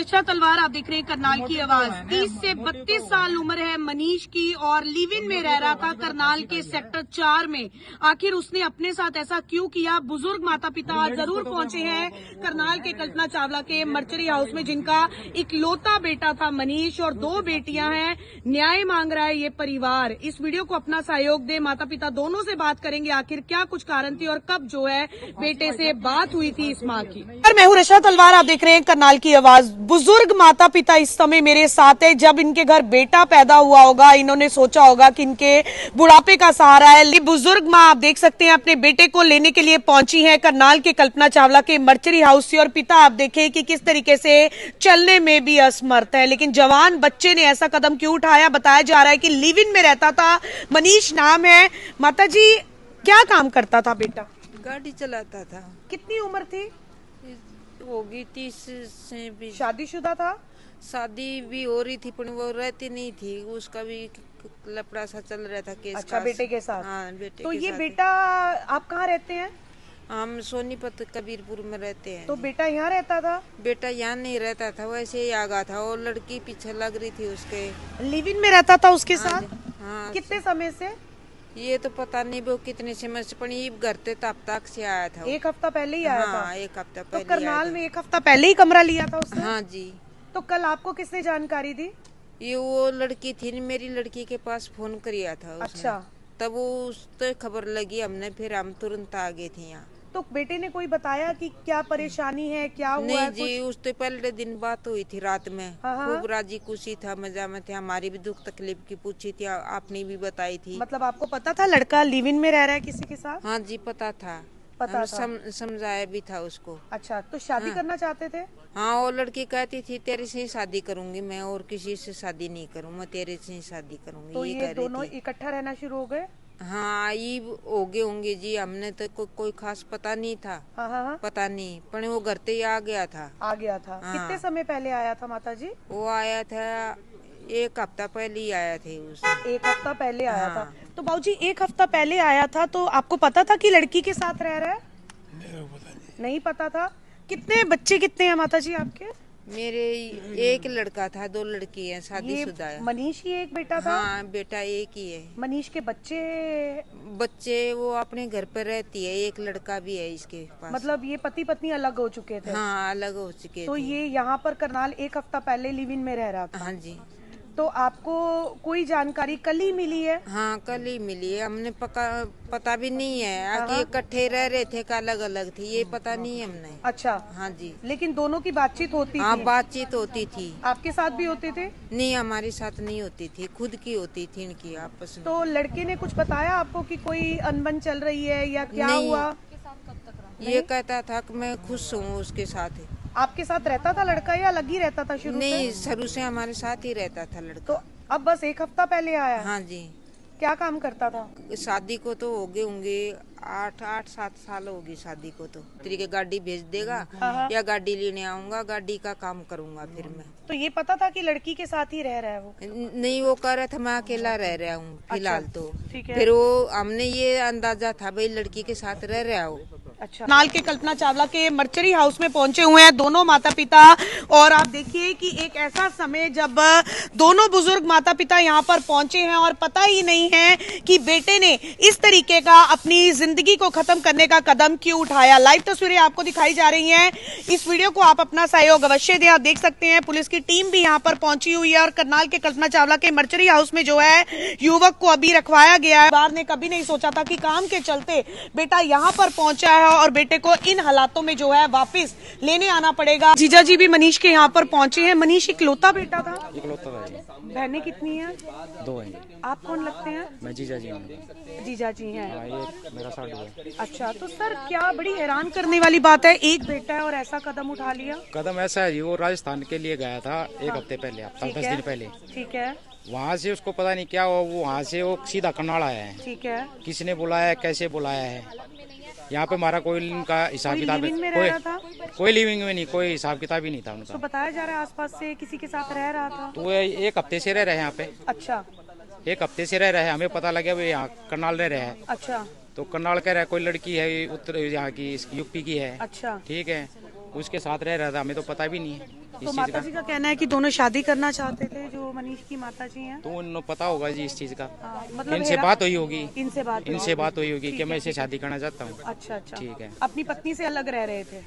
उर्षा तलवार, आप देख रहे हैं करनाल की आवाज। 30 से 32 साल उम्र है मनीष की और लिव इन में रह रहा था करनाल के सेक्टर 4 में। आखिर उसने अपने साथ ऐसा क्यों किया? बुजुर्ग माता पिता जरूर पहुंचे हैं करनाल के कल्पना चावला के मर्चरी हाउस में, जिनका इकलौता बेटा था मनीष और 2 बेटियां हैं। न्याय मांग रहा है ये परिवार। इस वीडियो को अपना सहयोग दे। माता पिता दोनों से बात करेंगे आखिर क्या कुछ कारण थी और कब जो है बेटे से बात हुई थी इस माँ की। मैं हूँ उर्षा तलवार, आप देख रहे हैं करनाल की आवाज। बुजुर्ग माता पिता इस समय मेरे साथ है। जब इनके घर बेटा पैदा हुआ होगा, इन्होंने सोचा होगा कि इनके बुढ़ापे का सहारा है। ये बुजुर्ग माँ आप देख सकते हैं अपने बेटे को लेने के लिए पहुंची है करनाल के कल्पना चावला के मर्चरी हाउस से। और पिता आप देखें कि किस तरीके से चलने में भी असमर्थ है, लेकिन जवान बच्चे ने ऐसा कदम क्यों उठाया? बताया जा रहा है कि लिव इन में रहता था, मनीष नाम है। माता जी, क्या काम करता था बेटा? गाड़ी चलाता था। कितनी उम्र थी? होगी 30 से भी। शादीशुदा था? शादी भी हो रही थी पर वो रहती नहीं थी, उसका भी लफड़ा सा चल रहा था केस। अच्छा, बेटे के साथ? हाँ, बेटे तो के ये साथ। बेटा आप कहाँ रहते हैं? हम सोनीपत कबीरपुर में रहते हैं। तो बेटा यहाँ रहता था? बेटा यहाँ नहीं रहता था, वैसे ही आ गया था। और लड़की पीछे लग रही थी उसके। लिव इन में रहता था उसके हाँ, साथ? हाँ। कितने समय से? ये तो पता नहीं वो कितने समय से, पर ये घर ते तब तक से आया था। एक हफ्ता पहले ही आया था? हाँ, एक हफ्ता तो पहले करनाल में एक हफ्ता पहले ही कमरा लिया था उसने? हाँ जी। तो कल आपको किसने जानकारी दी? ये वो लड़की थी, मेरी लड़की के पास फोन किया था उसने। अच्छा। तब वो उस तो खबर लगी हमने, फिर हम तुरंत आ गए थे यहाँ। तो बेटे ने कोई बताया कि क्या परेशानी है, क्या हुआ नहीं है जी, उस तो पहले दिन बात हुई थी रात में। हाँ, हाँ। खूब राजी खुशी था, मजा में थे। हमारी भी दुख तकलीफ की पूछी थी, आपने भी बताई थी। मतलब आपको पता था लड़का लिव इन में रह रहा है किसी के साथ? हाँ जी, पता था। पता हम था। समझाया भी था उसको। अच्छा, तो शादी हाँ। करना चाहते थे? हाँ, वो लड़की कहती थी तेरे से ही शादी करूंगी मैं, और किसी से शादी नहीं करूँ, मैं तेरे से ही शादी करूंगी। तो ये ये कह रही दोनों थी। इकट्ठा रहना शुरू हो गए? हाँ, ये हो गए होंगे जी। हमने तो कोई खास पता नहीं था। हाँ हाँ हाँ। पता नहीं, पर वो घर ते ही आ गया था। आ गया था? हाँ। कितने समय पहले आया था माता जी? वो आया था, एक हफ्ता पहले ही आया थे उस। एक हफ्ता पहले आया हाँ। था? तो बाबूजी एक हफ्ता पहले आया था, तो आपको पता था कि लड़की के साथ रह रहा है? नहीं पता था। कितने बच्चे कितने हैं माता जी आपके? मेरे एक लड़का था, 2 लड़की है, शादीशुदा है। मनीष ही एक बेटा था? हाँ, बेटा एक ही है। मनीष के बच्चे? बच्चे वो अपने घर पर रहती है, एक लड़का भी है इसके पास। मतलब ये पति पत्नी अलग हो चुके थे? हाँ, अलग हो चुके तो थे। ये यहाँ पर करनाल एक हफ्ता पहले लिव इन में रह रहा था? हाँ जी। तो आपको कोई जानकारी कल ही मिली है? हाँ, कल ही मिली है। हमने पता भी नहीं है हाँ, कि हाँ। इकट्ठे रह रहे थे का अलग अलग थी, ये पता नहीं है हमने। अच्छा। हाँ जी। लेकिन दोनों की बातचीत होती हाँ, थी? बातचीत होती थी। आपके साथ भी होते थे? नहीं, हमारे साथ नहीं होती थी, खुद की होती थी इनकी आपस में। तो लड़के ने कुछ बताया आपको कि कोई अनबन चल रही है या क्या नहीं। हुआ? ये कहता था कि मैं खुश हूँ उसके साथ। आपके साथ रहता था लड़का या अलग ही रहता था शुरू नहीं, से? शुरू से हमारे साथ ही रहता था लड़का। तो अब बस एक हफ्ता पहले आया? हाँ जी। क्या काम करता था? शादी को तो हो गए होंगे 8-7 साल होगी शादी को। तो तरीके गाड़ी भेज देगा हाँ। या गाड़ी लेने आऊंगा, गाड़ी का काम करूंगा फिर मैं। तो ये पता था कि लड़की के साथ ही रह रहा है वो? नहीं, वो कह रहा था मैं अकेला रह रहा हूँ फिलहाल। अच्छा, तो ठीक है। फिर वो हमने ये अंदाजा था भाई लड़की के साथ रह रहा हो। अच्छा। नाल के कल्पना चावला के मर्चरी हाउस में पहुंचे हुए हैं दोनों माता पिता। और आप देखिए कि एक ऐसा समय जब दोनों बुजुर्ग माता पिता यहाँ पर पहुंचे हैं और पता ही नहीं है कि बेटे ने इस तरीके का अपनी जिंदगी को खत्म करने का कदम क्यों उठाया। लाइव तस्वीरें आपको दिखाई जा रही हैं। इस वीडियो को आप अपना सहयोग अवश्य दें। आप देख सकते हैं पुलिस की टीम भी यहाँ पर पहुंची हुई है और करनाल के कल्पना चावला के मर्चरी हाउस में जो है युवक को अभी रखवाया गया है। परिवार ने कभी नहीं सोचा था कि काम के चलते बेटा यहाँ पर पहुंचा है और बेटे को इन हालातों में जो है वापस लेने आना पड़ेगा। जीजा जी भी मनीष के यहाँ पर पहुंचे हैं। मनीष इकलौता बेटा था? इकलौता था। बहनें कितनी हैं? 2 हैं। आप कौन लगते हैं? मैं जीजा जी हूँ। जीजा जी हैं? हाँ, ये मेरा साडू है। अच्छा, तो सर क्या बड़ी हैरान करने वाली बात है, एक बेटा है और ऐसा कदम उठा लिया? कदम ऐसा है जी, वो राजस्थान के लिए गया था एक हफ्ते पहले, हफ्ता 10 दिन पहले। ठीक है। वहाँ से उसको पता नहीं क्या हुआ, वो वहाँ से वो सीधा करनाल आया है। ठीक है। किसने बुलाया है, कैसे बुलाया है? यहाँ पे हमारा कोई इनका हिसाब किताब लिविंग में रह रहा था? कोई लिविंग में नहीं, कोई हिसाब किताब ही नहीं था तो उनका। बताया जा रहा है आसपास से किसी के साथ रह रहा था? तो वो एक हफ्ते से रह रहे हैं यहाँ पे। अच्छा। एक हफ्ते से रह रहे हैं, हमें पता लगा वो यहाँ करनाल रह रहे हैं। अच्छा। तो करनाल कह रहा है कोई लड़की है उत्तर यहाँ की, यूपी की है। अच्छा। ठीक है, उसके साथ रह रहा था, हमें तो पता भी नहीं है। तो माता जी का कहना है कि दोनों शादी करना चाहते थे, जो मनीष की माता जी हैं। तो उनको पता होगा जी इस चीज का, मतलब इनसे बात हुई होगी, इनसे बात हुई होगी कि मैं इसे शादी करना चाहता हूँ। अच्छा अच्छा, ठीक है। अपनी पत्नी से अलग रह रहे थे?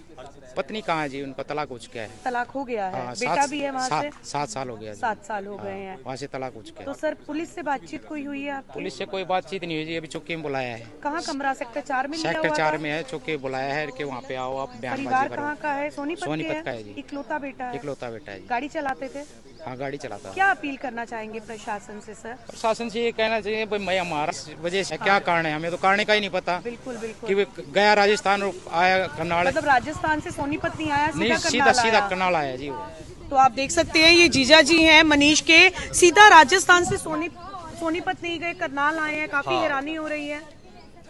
पत्नी कहाँ है जी, उनका तलाक हो चुका है। तलाक हो गया है? हाँ, बेटा भी है वहाँ से? 7 साल हो गया। 7 साल हो गए हैं। वहाँ से तलाक हो चुका तो है। सर पुलिस से बातचीत कोई हुई है आपकी? पुलिस से कोई बातचीत नहीं हुई जी, अभी चौकी में बुलाया है। कहाँ कमरा सेक्टर 4 में मिला सेक्टर हुआ 4 था? में है, चौकी बुलाया है कि वहाँ पे आओ आप बयानबाजी परिवार करो। कहाँ का है? सोनीपत का है जी। इकलौता बेटा है? इकलौता बेटा है जी। गाड़ी चलाते थे? हाँ, गाड़ी चलाता है। क्या अपील करना चाहेंगे प्रशासन से सर? प्रशासन से ये कहना चाहिए भाई, मैं हमारा वजह से क्या कारण है, हमें तो कारण का ही नहीं पता बिल्कुल बिल्कुल। कि वो गया राजस्थान और आया करनाल। मतलब राजस्थान से सोनीपत नहीं आया, नहीं, सीधा सीधा करनाल आया जी वो। तो आप देख सकते हैं ये जीजा जी हैं मनीष के, सीधा राजस्थान से सोनीपत नहीं गए, करनाल आए हैं। काफी हैरानी हो रही है।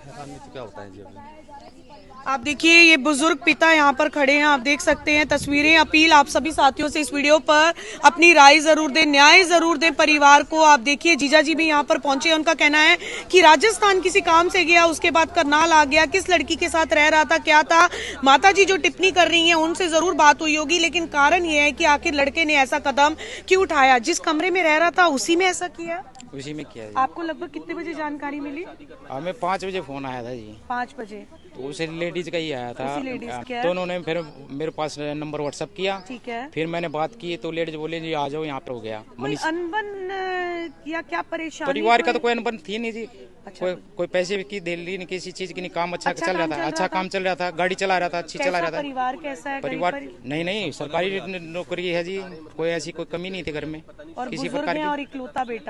क्या होता है जी? आप देखिए ये बुजुर्ग पिता यहाँ पर खड़े हैं, आप देख सकते हैं तस्वीरें। अपील आप सभी साथियों से इस वीडियो पर अपनी राय जरूर दें, न्याय जरूर दें परिवार को। आप देखिए जीजा जी भी यहाँ पर पहुंचे। उनका कहना है कि राजस्थान किसी काम से गया, उसके बाद करनाल आ गया, किस लड़की के साथ रह रहा था, क्या था। माता जी जो टिप्पणी कर रही है उनसे जरूर बात हुई होगी, लेकिन कारण ये है कि आखिर लड़के ने ऐसा कदम क्यों उठाया। जिस कमरे में रह रहा था उसी में ऐसा किया। उसी में किया जी। आपको लगभग कितने बजे जानकारी मिली? हमें 5 बजे फोन आया था जी। 5 बजे? तो उसे लेडीज का ही आया था। उसी लेडीज का? तो उन्होंने फिर मेरे पास नंबर व्हाट्सएप किया। ठीक है। फिर मैंने बात की तो लेडीज बोले जी आ जाओ, यहाँ पर हो गया। कोई अनबन या क्या परेशानी? परिवार का तो कोई अनबन थी नहीं जी। कोई पैसे की दिल्ली नहीं, किसी चीज की नहीं, काम अच्छा चल रहा था। अच्छा काम चल रहा था, गाड़ी चला रहा था, अच्छी चला रहा था। परिवार कैसा है? परिवार नहीं, सरकारी नौकरी है जी, कोई ऐसी कोई कमी नहीं थी घर में और किसी बुजुर्ग प्रकार हैं की। और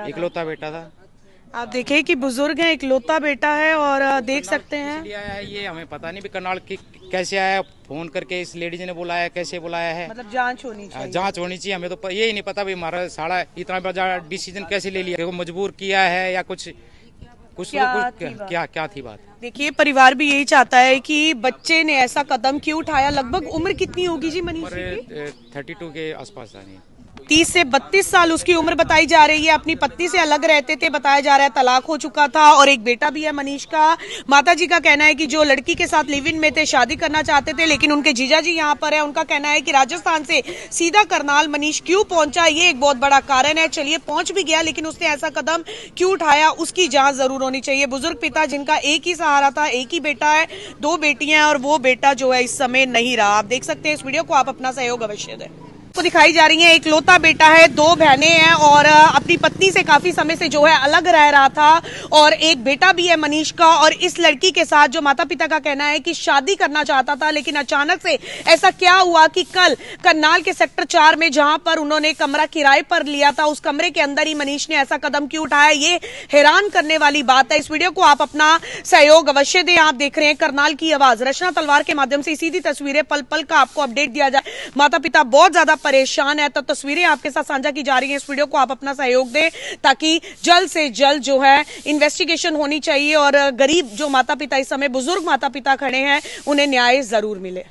इकलौता बेटा था। आप देखिए कि बुजुर्ग है, इकलौता बेटा है, और देख सकते हैं। इसलिए आया है ये, हमें पता नहीं भी करनाल की कैसे आया, फोन करके इस लेडीज ने बुलाया, कैसे बुलाया है। मतलब जांच होनी चाहिए। जांच होनी चाहिए। हमें तो यही नहीं पता भी हमारा साला इतना बड़ा डिसीजन कैसे ले लिया, मजबूर किया है या कुछ क्या थी बात। देखिए परिवार भी यही चाहता है कि बच्चे ने ऐसा कदम क्यों उठाया। लगभग उम्र कितनी होगी जी मनीष की? 32 के आसपास था। 30 से 32 साल उसकी उम्र बताई जा रही है। अपनी पत्नी से अलग रहते थे, बताया जा रहा है तलाक हो चुका था, और एक बेटा भी है मनीष का। माता जी का कहना है कि जो लड़की के साथ लिव इन में थे, शादी करना चाहते थे, लेकिन उनके जीजा जी यहाँ पर है। उनका कहना है कि राजस्थान से सीधा करनाल मनीष क्यों पहुंचा, ये एक बहुत बड़ा कारण है। चलिए पहुंच भी गया, लेकिन उसने ऐसा कदम क्यों उठाया, उसकी जांच जरूर होनी चाहिए। बुजुर्ग पिता जिनका एक ही सहारा था, एक ही बेटा है, 2 बेटियां, और वो बेटा जो है इस समय नहीं रहा। आप देख सकते हैं इस वीडियो को, आप अपना सहयोग अवश्य दें। को दिखाई जा रही है इकलौता बेटा है, 2 बहनें हैं, और अपनी पत्नी से काफी समय से जो है अलग रह रहा था, और एक बेटा भी है मनीष का। और इस लड़की के साथ जो माता पिता का कहना है कि शादी करना चाहता था, लेकिन अचानक से ऐसा क्या हुआ कि कल करनाल के सेक्टर 4 में जहां पर उन्होंने कमरा किराए पर लिया था, उस कमरे के अंदर ही मनीष ने ऐसा कदम क्यों उठाया। ये हैरान करने वाली बात है। इस वीडियो को आप अपना सहयोग अवश्य दें। आप देख रहे हैं करनाल की आवाज। रचना तलवार के माध्यम से सीधी तस्वीरें, पल पल का आपको अपडेट दिया जाए। माता पिता बहुत ज्यादा परेशान है, तो तस्वीरें आपके साथ साझा की जा रही हैं। इस वीडियो को आप अपना सहयोग दें, ताकि जल्द से जल्द जो है इन्वेस्टिगेशन होनी चाहिए, और गरीब जो माता पिता इस समय बुजुर्ग माता पिता खड़े हैं, उन्हें न्याय जरूर मिले।